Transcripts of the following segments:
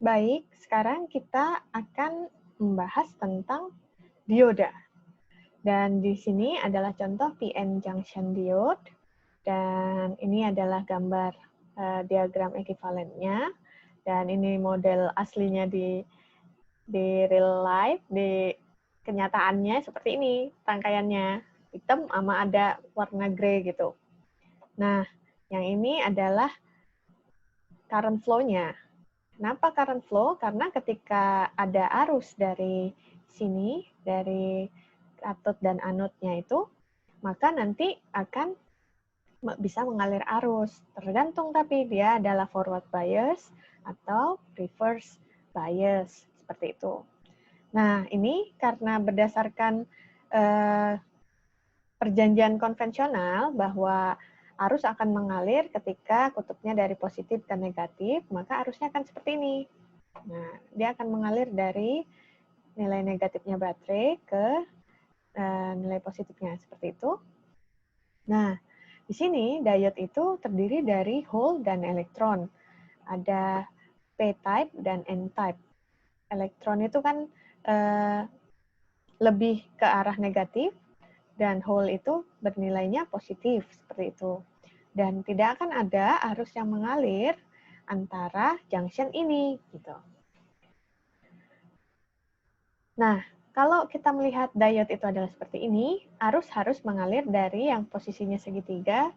Baik, sekarang kita akan membahas tentang dioda. Dan di sini adalah contoh PN junction diode. Dan ini adalah gambar diagram ekivalennya. Dan ini model aslinya di real life, di kenyataannya seperti ini rangkaiannya. Hitam sama ada warna grey gitu. Nah, yang ini adalah current flow-nya. Kenapa current flow? Karena ketika ada arus dari sini, dari kathode dan anode-nya itu, maka nanti akan bisa mengalir arus. Tergantung tapi dia adalah forward bias atau reverse bias, seperti itu. Nah, ini karena berdasarkan perjanjian konvensional bahwa arus akan mengalir ketika kutubnya dari positif ke negatif, maka arusnya akan seperti ini. Nah, dia akan mengalir dari nilai negatifnya baterai ke nilai positifnya, seperti itu. Nah, di sini diode itu terdiri dari hole dan elektron. Ada P-type dan N-type. Elektron itu kan lebih ke arah negatif, dan hole itu bernilainya positif, seperti itu. Dan tidak akan ada arus yang mengalir antara junction ini, gitu. Nah, kalau kita melihat diode itu adalah seperti ini, arus harus mengalir dari yang posisinya segitiga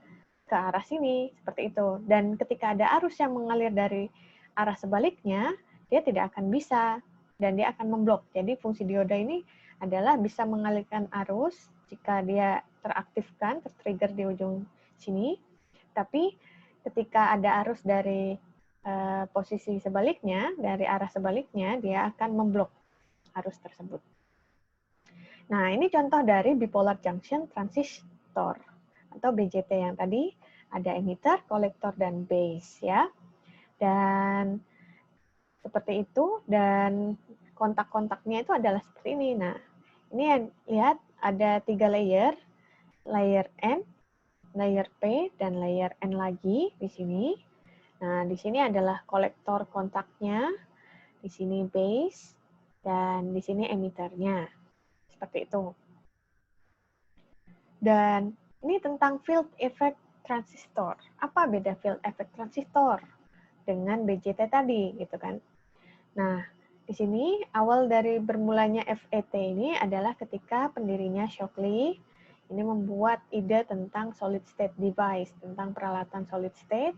ke arah sini, seperti itu. Dan ketika ada arus yang mengalir dari arah sebaliknya, dia tidak akan bisa, dan dia akan memblok. Jadi fungsi dioda ini adalah bisa mengalirkan arus jika dia teraktifkan, tertrigger di ujung sini, tapi ketika ada arus dari posisi sebaliknya, dari arah sebaliknya, dia akan memblok arus tersebut. Nah, ini contoh dari bipolar junction transistor atau BJT yang tadi ada emitter, kolektor, dan base ya. Dan seperti itu, dan kontak-kontaknya itu adalah seperti ini. Nah, ini lihat ada 3 layer N, layer P, dan layer N lagi di sini. Nah, di sini adalah kolektor kontaknya, di sini base, dan di sini emitternya. Seperti itu. Dan ini tentang field effect transistor. Apa beda field effect transistor dengan BJT tadi, gitu kan? Nah, di sini awal dari bermulanya FET ini adalah ketika pendirinya Shockley ini membuat ide tentang solid state device, tentang peralatan solid state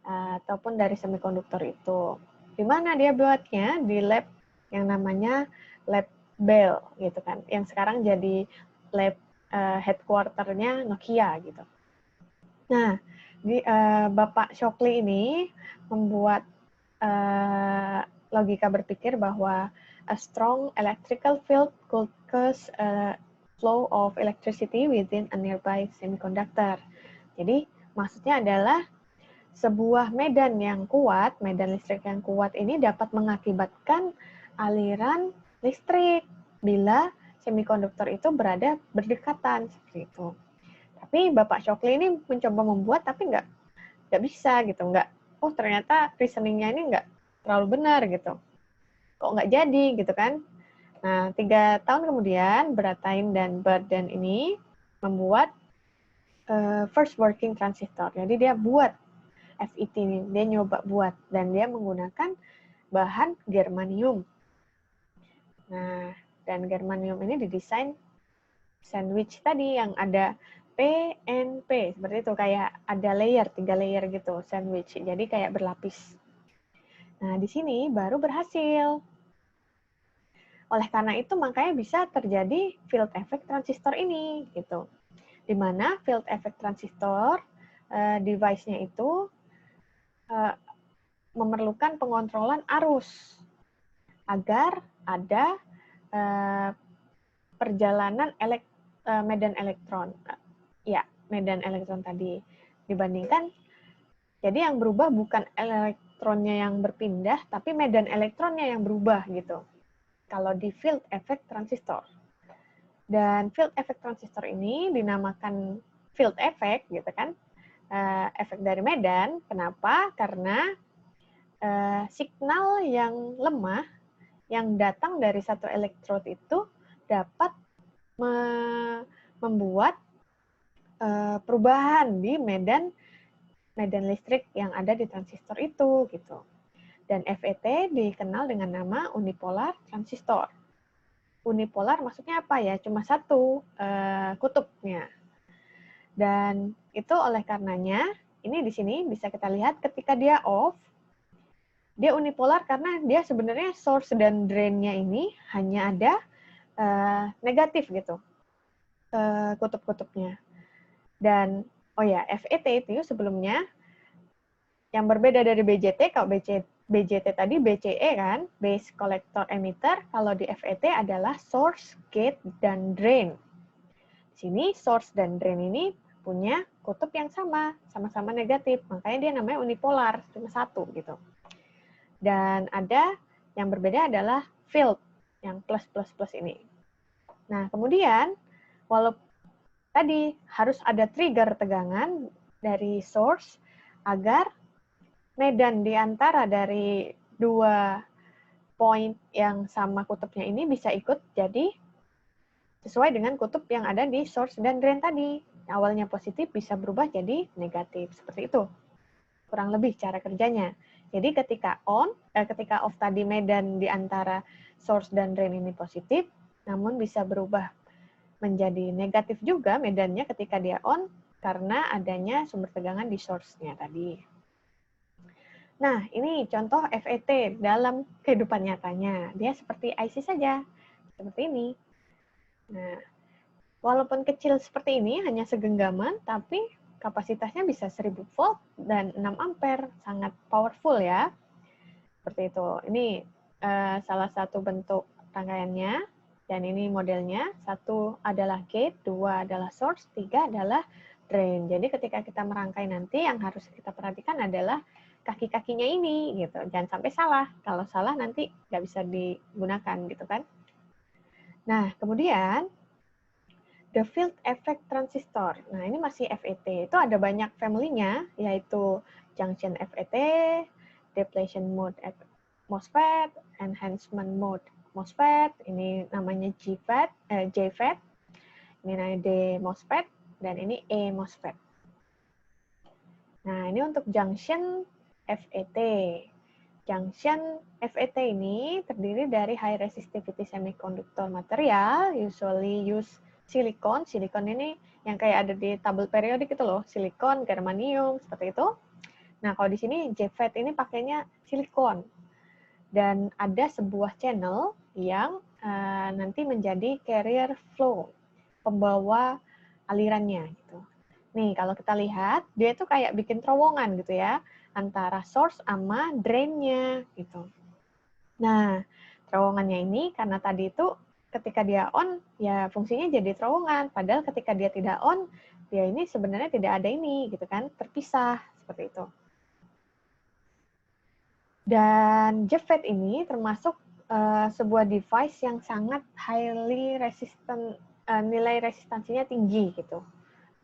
ataupun dari semikonduktor itu. Di mana dia buatnya? Di lab yang namanya Lab Bell gitu kan, yang sekarang jadi lab headquarter-nya Nokia gitu. Nah, Bapak Shockley ini membuat logika berpikir bahwa a strong electrical field could cause a flow of electricity within a nearby semiconductor. Jadi, maksudnya adalah sebuah medan yang kuat, medan listrik yang kuat ini dapat mengakibatkan aliran listrik bila semikonduktor itu berada berdekatan, seperti itu. Tapi Bapak Shockley ini mencoba membuat, tapi nggak bisa gitu, oh ternyata reasoningnya ini nggak terlalu benar gitu, kok nggak jadi gitu kan. Nah, 3 tahun kemudian Brattain dan Burden ini membuat first working transistor. Jadi dia buat FET ini, dia nyoba buat, dan dia menggunakan bahan germanium. Nah, dan germanium ini didesain sandwich tadi yang ada PNP, seperti itu, kayak ada layer, 3 layer gitu, sandwich, jadi kayak berlapis. Nah, di sini baru berhasil. Oleh karena itu, makanya bisa terjadi field effect transistor ini, gitu. Di mana field effect transistor, device-nya itu memerlukan pengontrolan arus agar ada perjalanan medan elektron. Ya, medan elektron tadi dibandingkan. Jadi yang berubah bukan elektronnya yang berpindah, tapi medan elektronnya yang berubah gitu. Kalau di field effect transistor. Dan field effect transistor ini dinamakan field effect gitu kan. Efek dari medan. Kenapa? Karena signal yang lemah yang datang dari satu elektrod itu dapat membuat perubahan di medan listrik yang ada di transistor itu gitu. Dan FET dikenal dengan nama unipolar transistor. Unipolar maksudnya apa ya? Cuma satu kutubnya. Dan itu oleh karenanya ini di sini bisa kita lihat ketika dia off, dia unipolar karena dia sebenarnya source dan drain-nya ini hanya ada negatif gitu kutub-kutubnya. Dan oh ya, FET itu sebelumnya yang berbeda dari BJT, kalau BJT tadi BCE kan, base collector emitter, kalau di FET adalah source, gate, dan drain. Di sini source dan drain ini punya kutub yang sama-sama negatif, makanya dia namanya unipolar, cuma satu gitu. Dan ada yang berbeda adalah field, yang plus ini. Nah, kemudian walaupun tadi harus ada trigger tegangan dari source agar medan di antara dari dua poin yang sama kutubnya ini bisa ikut jadi sesuai dengan kutub yang ada di source dan drain tadi. Awalnya positif bisa berubah jadi negatif, seperti itu. Kurang lebih cara kerjanya. Jadi ketika off tadi medan di antara source dan drain ini positif, namun bisa berubah menjadi negatif juga medannya ketika dia on karena adanya sumber tegangan di source-nya tadi. Nah, ini contoh FET dalam kehidupan nyatanya. Dia seperti IC saja, seperti ini. Nah, walaupun kecil seperti ini, hanya segenggaman, tapi kapasitasnya bisa 1000 volt dan 6 ampere, sangat powerful ya. Seperti itu. Ini salah satu bentuk rangkaiannya, dan ini modelnya. 1 adalah gate, 2 adalah source, 3 adalah drain. Jadi ketika kita merangkai nanti, yang harus kita perhatikan adalah kaki-kakinya ini gitu. Jangan sampai salah. Kalau salah nanti nggak bisa digunakan gitu kan. Nah, kemudian the field effect transistor. Nah, ini masih FET. Itu ada banyak family-nya, yaitu junction FET, depletion mode MOSFET, enhancement mode MOSFET, ini namanya JFET, ini namanya D MOSFET, dan ini E MOSFET. Nah, ini untuk junction FET. Junction FET ini terdiri dari high resistivity semiconductor material, usually use silicon. Silicon ini yang kayak ada di tabel periodik itu loh, silikon, germanium, seperti itu. Nah, kalau di sini JFET ini pakainya silikon. Dan ada sebuah channel yang nanti menjadi carrier flow, pembawa alirannya gitu. Nih, kalau kita lihat, dia itu kayak bikin terowongan gitu ya, antara source sama drain-nya gitu. Nah, terowongannya ini karena tadi itu ketika dia on, ya fungsinya jadi terowongan. Padahal ketika dia tidak on, dia ini sebenarnya tidak ada ini gitu kan, terpisah seperti itu. Dan JFET ini termasuk sebuah device yang sangat highly resistant, nilai resistansinya tinggi gitu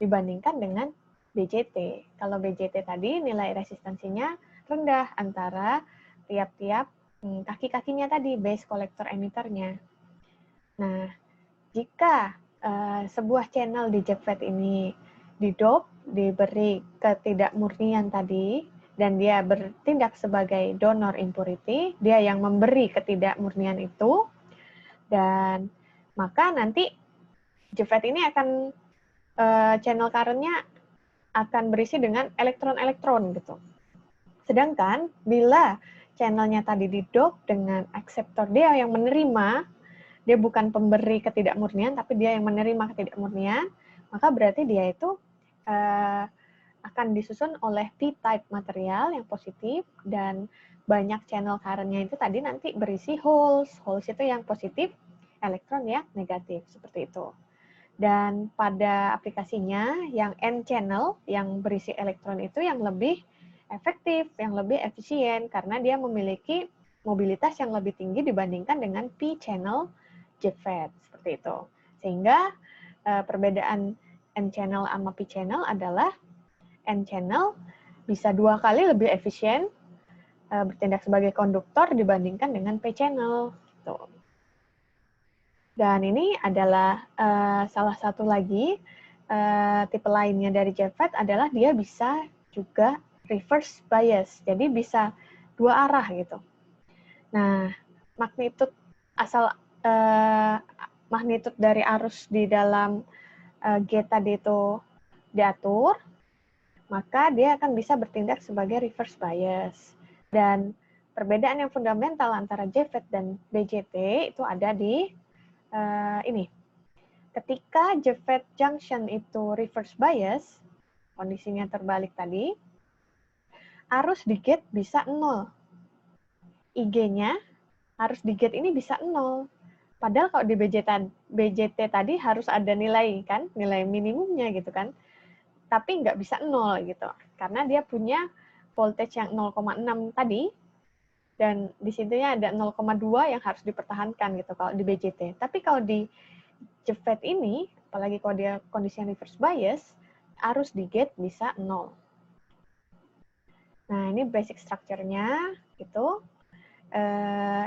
dibandingkan dengan BJT. Kalau BJT tadi nilai resistansinya rendah antara tiap-tiap kaki-kakinya tadi, base collector emitternya. Nah, jika sebuah channel di JFET ini didop, diberi ketidakmurnian tadi, dan dia bertindak sebagai donor impurity, dia yang memberi ketidakmurnian itu, dan maka nanti JFET ini akan channel current-nya akan berisi dengan elektron-elektron gitu. Sedangkan bila channelnya tadi didop dengan akseptor, dia yang menerima, dia bukan pemberi ketidakmurnian, tapi dia yang menerima ketidakmurnian, maka berarti dia itu akan disusun oleh P-type material yang positif, dan banyak channel current-nya itu tadi nanti berisi holes. Holes itu yang positif, elektron yang negatif, seperti itu. Dan pada aplikasinya yang N-channel, yang berisi elektron itu yang lebih efektif, yang lebih efisien, karena dia memiliki mobilitas yang lebih tinggi dibandingkan dengan P-channel JFET, seperti itu. Sehingga perbedaan N-channel sama P-channel adalah N-channel bisa 2 kali lebih efisien bertindak sebagai konduktor dibandingkan dengan P-channel. Gitu. Dan ini adalah salah satu lagi tipe lainnya dari JFET adalah dia bisa juga reverse bias. Jadi bisa dua arah gitu. Nah, magnitude magnitude dari arus di dalam gate tadi itu diatur, maka dia akan bisa bertindak sebagai reverse bias. Dan perbedaan yang fundamental antara JFET dan BJT itu ada di ini. Ketika JFET junction itu reverse bias, kondisinya terbalik tadi, arus di gate bisa 0. IG-nya arus di gate ini bisa 0. Padahal kalau di BJT tadi harus ada nilai kan, nilai minimumnya gitu kan. Tapi nggak bisa 0 gitu. Karena dia punya voltage yang 0,6 tadi, dan di situnya ada 0,2 yang harus dipertahankan gitu kalau di BJT. Tapi kalau di JFET ini, apalagi kalau dia kondisi reverse bias, arus di gate bisa 0. Nah, ini basic structure-nya gitu.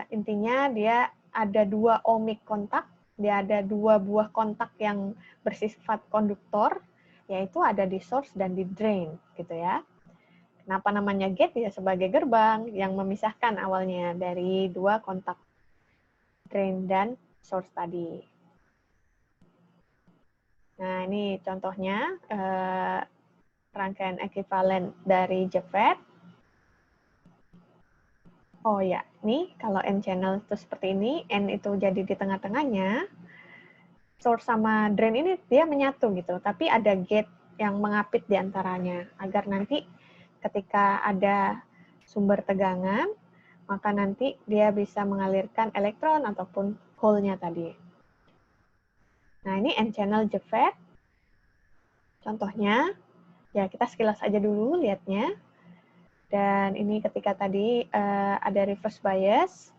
Intinya dia ada 2 ohmic kontak, dia ada 2 buah kontak yang bersifat konduktor, yaitu ada di source dan di drain gitu ya. Kenapa namanya gate? Ya sebagai gerbang yang memisahkan awalnya dari 2 kontak drain dan source tadi. Nah, ini contohnya rangkaian ekuivalen dari JFET. Oh ya, nih kalau N-channel itu seperti ini, N itu jadi di tengah-tengahnya, source sama drain ini dia menyatu gitu, tapi ada gate yang mengapit di antaranya, agar nanti ketika ada sumber tegangan, maka nanti dia bisa mengalirkan elektron ataupun hole-nya tadi. Nah, ini N-channel JFET. Contohnya, ya kita sekilas aja dulu lihatnya. Dan ini ketika tadi ada reverse bias.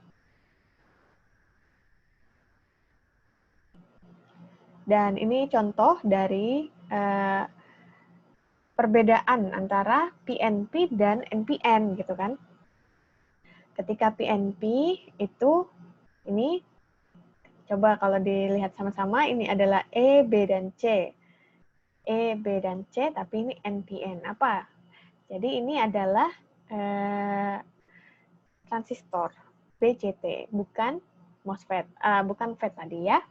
Dan ini contoh dari perbedaan antara PNP dan NPN gitu kan. Ketika PNP itu ini coba kalau dilihat sama-sama ini adalah E, B dan C. E, B dan C tapi ini NPN. Apa? Jadi ini adalah transistor BJT bukan MOSFET, bukan FET tadi ya.